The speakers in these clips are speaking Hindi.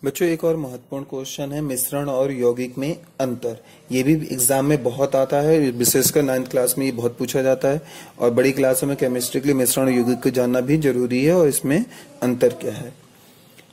बच्चों एक और महत्वपूर्ण क्वेश्चन है मिश्रण और यौगिक में अंतर। ये भी एग्जाम में बहुत आता है, विशेषकर 9th क्लास में ये बहुत पूछा जाता है और बड़ी क्लासों में केमिस्ट्री के लिए मिश्रण और यौगिक को जानना भी जरूरी है और इसमें अंतर क्या है।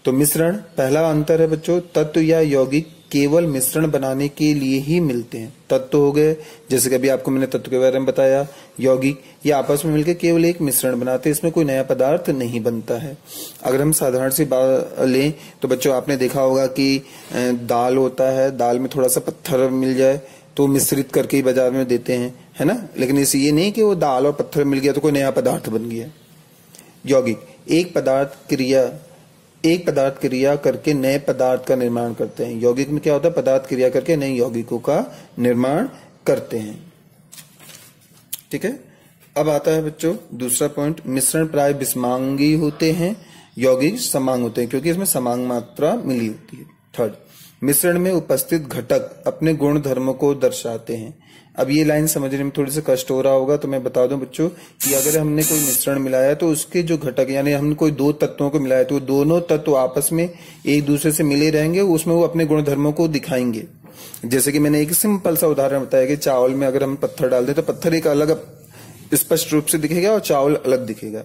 तो मिश्रण, पहला अंतर है बच्चों, तत्व या यौगिक केवल मिश्रण बनाने के लिए ही मिलते हैं। तत्व हो गए, जैसे कि अभी आपको मैंने तत्व के बारे में बताया। यौगिक ये आपस में मिलकर केवल एक मिश्रण बनाते हैं, इसमें कोई नया पदार्थ नहीं बनता है। अगर हम साधारण सी बात लें तो बच्चों आपने देखा होगा कि दाल होता है, दाल में थोड़ा सा पत्थर मिल जाए तो मिश्रित करके ही बाजार में देते हैं, है ना। लेकिन इसे ये नहीं कि वो दाल और पत्थर मिल गया तो कोई नया पदार्थ बन गया। यौगिक एक पदार्थ क्रिया करके नए पदार्थ का निर्माण करते हैं। यौगिक में क्या होता है, पदार्थ क्रिया करके नए यौगिकों का निर्माण करते हैं। ठीक है। अब आता है बच्चों दूसरा पॉइंट, मिश्रण प्राय विषमांगी होते हैं, यौगिक समांग होते हैं क्योंकि इसमें समांग मात्रा मिली होती है। थर्ड, मिश्रण में उपस्थित घटक अपने गुण धर्म को दर्शाते हैं। अब ये लाइन समझने में थोड़ी सा कष्ट हो रहा होगा, तो मैं बता दूं बच्चों कि अगर हमने कोई मिश्रण मिलाया तो उसके जो घटक, यानी हमने कोई दो तत्वों को मिलाया तो दोनों तत्व आपस में एक दूसरे से मिले रहेंगे, उसमें वो अपने गुण धर्मों को दिखाएंगे। जैसे कि मैंने एक सिंपल सा उदाहरण बताया कि चावल में अगर हम पत्थर डाल दें तो पत्थर एक अलग स्पष्ट रूप से दिखेगा और चावल अलग दिखेगा।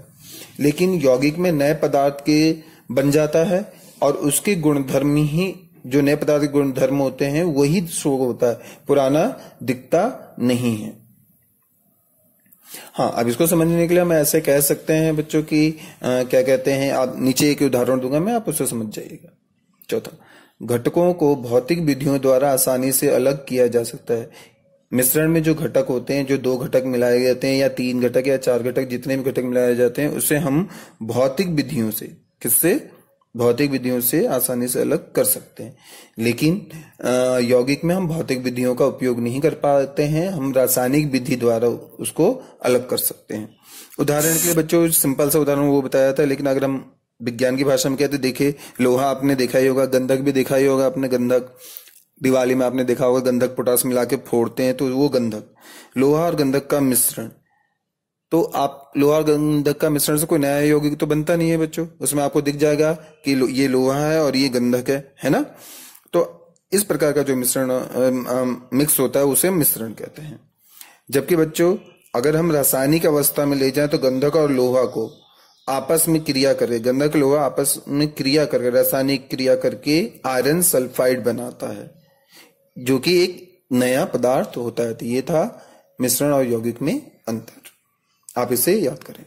लेकिन यौगिक में नए पदार्थ के बन जाता है और उसके गुणधर्म ही, जो नए पदार्थ के गुणधर्म होते हैं वही शो होता है, पुराना दिखता नहीं है। हाँ, अब इसको समझने के लिए हम ऐसे कह सकते हैं बच्चों की क्या कहते हैं, आप नीचे एक उदाहरण दूंगा मैं, आप उससे समझ जाइएगा। चौथा, घटकों को भौतिक विधियों द्वारा आसानी से अलग किया जा सकता है। मिश्रण में जो घटक होते हैं, जो दो घटक मिलाए जाते हैं या तीन घटक या चार घटक, जितने भी घटक मिलाए जाते हैं उससे हम भौतिक विधियों से, किससे, भौतिक विधियों से आसानी से अलग कर सकते हैं। लेकिन यौगिक में हम भौतिक विधियों का उपयोग नहीं कर पाते हैं, हम रासायनिक विधि द्वारा उसको अलग कर सकते हैं। उदाहरण के लिए बच्चों सिंपल सा उदाहरण वो बताया था, लेकिन अगर हम विज्ञान की भाषा में कहते, देखे लोहा आपने देखा ही होगा, गंधक भी देखा ही होगा आपने, गंधक दिवाली में आपने देखा होगा, गंधक पोटास मिला के फोड़ते हैं तो वो गंधक, लोहा और गंधक का मिश्रण। तो आप लोहा और गंधक का मिश्रण से कोई नया यौगिक तो बनता नहीं है बच्चों, उसमें आपको दिख जाएगा कि ये लोहा है और ये गंधक है ना। तो इस प्रकार का जो मिश्रण मिक्स होता है उसे मिश्रण कहते हैं। जबकि बच्चों अगर हम रासायनिक अवस्था में ले जाएं तो गंधक और लोहा को आपस में क्रिया करके, गंधक लोहा आपस में क्रिया करके, रासायनिक क्रिया करके आयरन सल्फाइड बनाता है, जो कि एक नया पदार्थ होता है। तो ये था मिश्रण और यौगिक में अंतर, आप इसे याद करें।